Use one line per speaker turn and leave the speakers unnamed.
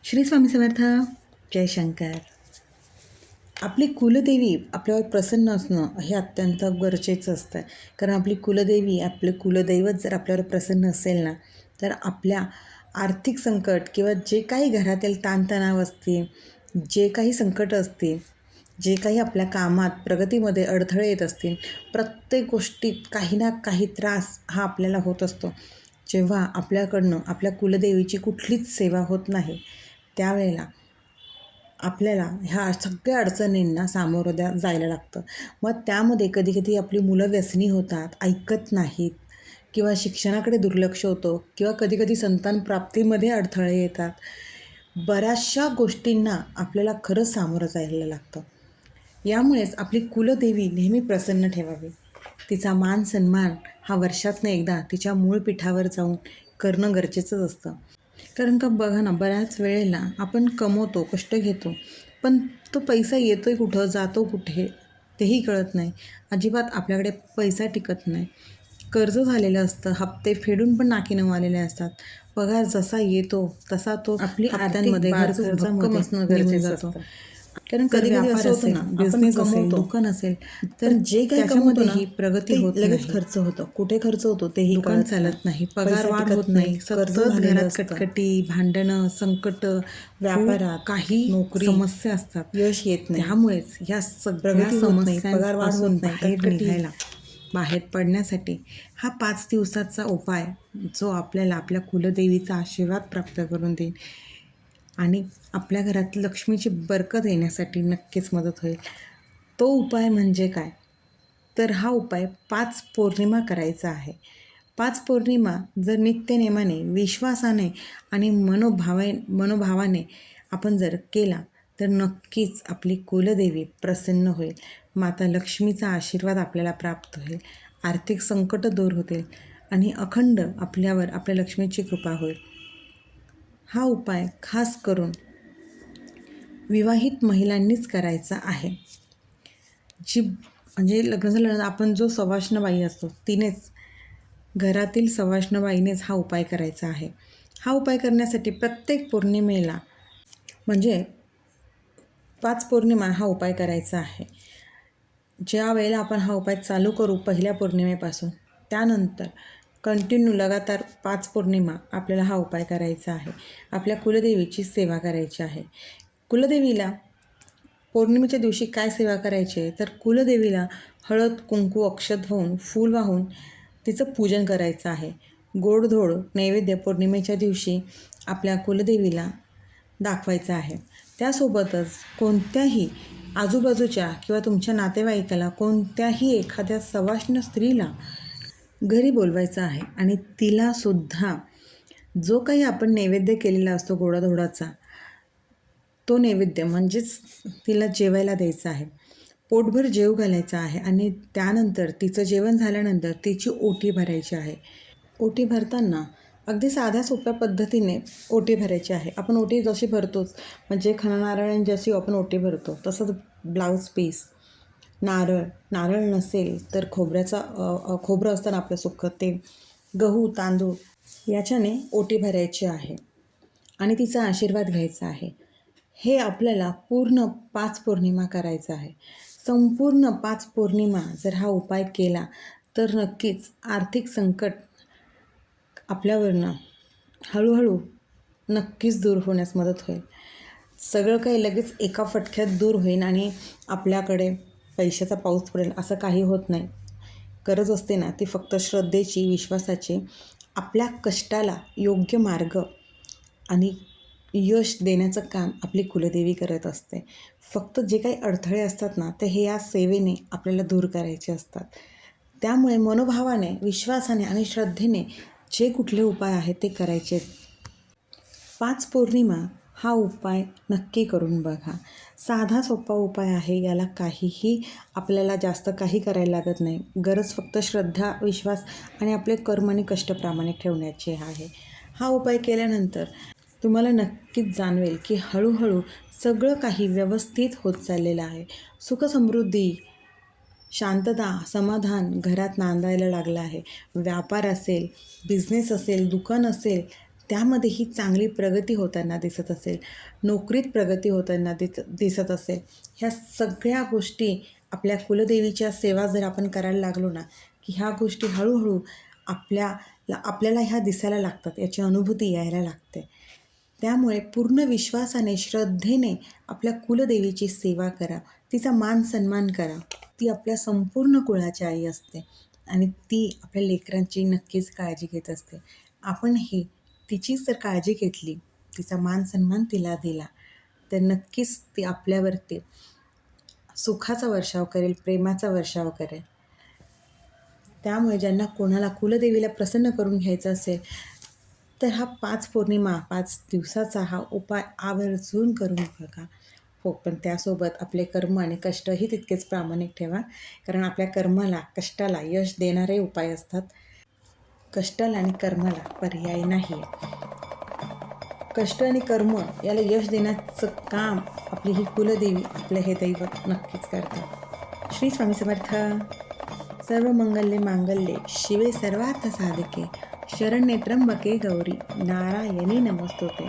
श्री स्वामी समर्थ. जय शंकर. आपली कुलदेवी आपल्यावर प्रसन्न असणं हे अत्यंत गरजेचं असतं. कारण आपली कुलदेवी, आपले कुलदैवत जर आपल्यावर प्रसन्न असेल ना, तर आपल्या आर्थिक संकट किंवा जे काही घरातील ताणतणाव असतील, जे काही संकट असतील, जे काही आपल्या कामात प्रगतीमध्ये अडथळे येत असतील, प्रत्येक गोष्टीत काही ना काही त्रास हा आपल्याला होत असतो. जेव्हा आपल्याकडनं आपल्या कुलदेवीची कुठलीच सेवा होत नाही, त्यावेळेला आपल्याला ह्या सगळ्या अडचणींना सामोरं जायला लागतं. मग त्यामध्ये कधी आपली मुलं व्यसनी होतात, ऐकत नाहीत किंवा शिक्षणाकडे दुर्लक्ष होतं किंवा कधी संतान प्राप्तीमध्ये अडथळे येतात. बऱ्याचशा गोष्टींना आपल्याला खरंच सामोरं जायला लागतं. यामुळेच आपली कुलदेवी नेहमी प्रसन्न ठेवावी. तिचा मान सन्मान हा वर्षातनं एकदा तिच्या मूळ पीठावर जाऊन करणं गरजेचंच असतं. कारण का बघा ना, बऱ्याच वेळेला आपण कमवतो, कष्ट घेतो, पण तो पैसा येतो आहे कुठं, जातो कुठे तेही कळत नाही. अजिबात आपल्याकडे पैसा टिकत नाही. कर्ज झालेलं असतं, हप्ते फेडून पण नाकी नऊ आलेले असतात. पगार जसा येतो तसा तो आपली आर्थिक खर्चामध्ये असणं गरजेचं असतं. कारण कधी असं होतं ना, बिझनेस असेल, दुकान असेल, तर जे काही कमवतो ना, प्रगती होत लगेच खर्च होतं. कुठे खर्च होतो तेही दुकान चालत नाही, पगार वाढ होत नाही, कर्ज घरात कटकटी, भांडणं, संकट, व्यापारात काही नोकरी समस्या असतात, यश येत नाही. त्यामुळेच ह्या सगळ्या समस्या, पगार वाढ होत नाही, बाहेर निघायला, बाहेर पडण्यासाठी हा 5 दिवसाचा उपाय जो आपल्याला आपल्या कुलदेवीचा आशीर्वाद प्राप्त करून देईल आणि आपल्या घरात लक्ष्मीची बरकत येण्यासाठी नक्कीच मदत होईल. तो उपाय म्हणजे काय? तर हा उपाय 5 पौर्णिमा करायचा आहे. 5 पौर्णिमा जर नित्यनेमाने, विश्वासाने आणि मनोभावाने आपण जर केला, तर नक्कीच आपली कुलदेवी प्रसन्न होईल. माता लक्ष्मीचा आशीर्वाद आपल्याला प्राप्त होईल. आर्थिक संकट दूर होतील आणि अखंड आपल्यावर आपल्या लक्ष्मीची कृपा होईल. हा उपाय खास करून विवाहित महिलांनीच करायचा आहे. जी म्हणजे लग्न झाल्यानंतर आपण जो सवाष्णबाई असतो तिनेच, घरातील सवाष्णबाईनेच हा उपाय करायचा आहे. हा उपाय करण्यासाठी प्रत्येक पौर्णिमेला म्हणजे 5 पौर्णिमा हा उपाय करायचा आहे. ज्या वेळेला आपण हा उपाय चालू करू पहिल्या पौर्णिमेपासून, त्यानंतर कंटिन्यू लगातार 5 पौर्णिमा आपल्याला हा उपाय करायचा आहे. आपल्या कुलदेवीची सेवा करायची आहे. कुलदेवीला पौर्णिमेच्या दिवशी काय सेवा करायची आहे, तर कुलदेवीला हळद, कुंकू, अक्षत होऊन, फूल वाहून तिचं पूजन करायचं आहे. गोडधोड नैवेद्य पौर्णिमेच्या दिवशी आपल्या कुलदेवीला दाखवायचं आहे. त्यासोबतच कोणत्याही आजूबाजूच्या किंवा तुमच्या नातेवाईकाला, कोणत्याही एखाद्या सवाष्ण स्त्रीला घरी बोलवायचं आहे आणि तिलासुद्धा जो काही आपण नैवेद्य केलेला असतो गोडाधोडाचा, तो नैवेद्य म्हणजेच तिला जेवायला द्यायचा आहे. पोटभर जेव घालायचा आहे आणि त्यानंतर तिचं जेवण झाल्यानंतर तिची ओटी भरायची आहे. ओटी भरताना अगदी साध्या सोप्या पद्धतीने ओटी भरायची आहे. आपण ओटी जशी भरतोच, म्हणजे खणा नारळांची जशी आपण ओटी भरतो तसंच ब्लाऊज पीस, नारळ नसेल तर खोबरं असतं ना आपलं सुक्कं, ते गहू, तांदूळ याच्याने ओटी भरायची आहे आणि तिचा आशीर्वाद घ्यायचा आहे. हे आपल्याला पूर्ण 5 पौर्णिमा करायचं आहे. संपूर्ण 5 पौर्णिमा जर हा उपाय केला तर नक्कीच आर्थिक संकट आपल्यावरनं हळूहळू नक्कीच दूर होण्यास मदत होईल. सगळं काही लगेच एका फटक्यात दूर होईल आणि आपल्याकडे पैशाचा पाऊस पडेल असं काही होत नाही. गरज असते ना ती फक्त श्रद्धेची, विश्वासाची, आपल्या कष्टाला योग्य मार्ग आणि यश देण्याचं काम आपली कुलदेवी करत असते. फक्त जे काही अडथळे असतात ना, ते हे या सेवेने आपल्याला दूर करायचे असतात. त्यामुळे मनोभावाने, विश्वासाने आणि श्रद्धेने जे कुठले उपाय आहेत ते करायचे. 5 पौर्णिमा हा उपाय नक्की करून बघा. साधा सोपा उपाय आहे, याला काहीही आपल्याला जास्त काही करायला लागत नाही. गरज फक्त श्रद्धा, विश्वास आणि आपले कर्म आणि कष्ट प्रामाणिक ठेवण्याची आहे. हा उपाय केल्यानंतर तुम्हाला नक्कीच जाणवेल की हळूहळू सगळं काही व्यवस्थित होत चाललेलं आहे. सुखसमृद्धी, शांतता, समाधान घरात नांदायला लागलं आहे. व्यापार असेल, बिझनेस असेल, दुकान असेल, त्यामध्येही चांगली प्रगती होताना दिसत असेल, नोकरीत प्रगती होताना दिसत असेल, ह्या सगळ्या गोष्टी आपल्या कुलदेवीच्या सेवा जर आपण करायला लागलो ना, की ह्या गोष्टी हळूहळू आपल्याला ह्या दिसायला लागतात, याची अनुभूती यायला लागते. त्यामुळे पूर्ण विश्वासाने, श्रद्धेने आपल्या कुलदेवीची सेवा करा, तिचा मान सन्मान करा. ती आपल्या संपूर्ण कुळाची आई असते आणि ती आपल्या लेकरांची नक्कीच काळजी घेत असते. आपणही तिची जर काळजी घेतली, तिचा मान सन्मान तिला दिला, तर नक्कीच ती आपल्यावरती सुखाचा वर्षाव करेल, प्रेमाचा वर्षाव करेल. त्यामुळे ज्यांना कोणाला कुलदेवीला प्रसन्न करून घ्यायचं असेल, तर हा 5 पौर्णिमा, 5 दिवसाचा हा उपाय आवर्जून करून बघा. हो, पण त्यासोबत आपले कर्म आणि कष्टही तितकेच प्रामाणिक ठेवा. कारण आपल्या कर्माला, कष्टाला यश देणारे उपाय असतात. कष्टाला आणि कर्माला पर्याय नाही. कष्ट आणि कर्म याला यश देण्याचं काम आपली ही कुलदेवी, आपलं हे दैवत नक्कीच करतात. श्री स्वामी समर्थ. सर्व मंगल्ये मांगल्ये शिवे सर्वार्थ साधके शरण्ये त्र्यंबके गौरी नारायणी नमोस्तुते.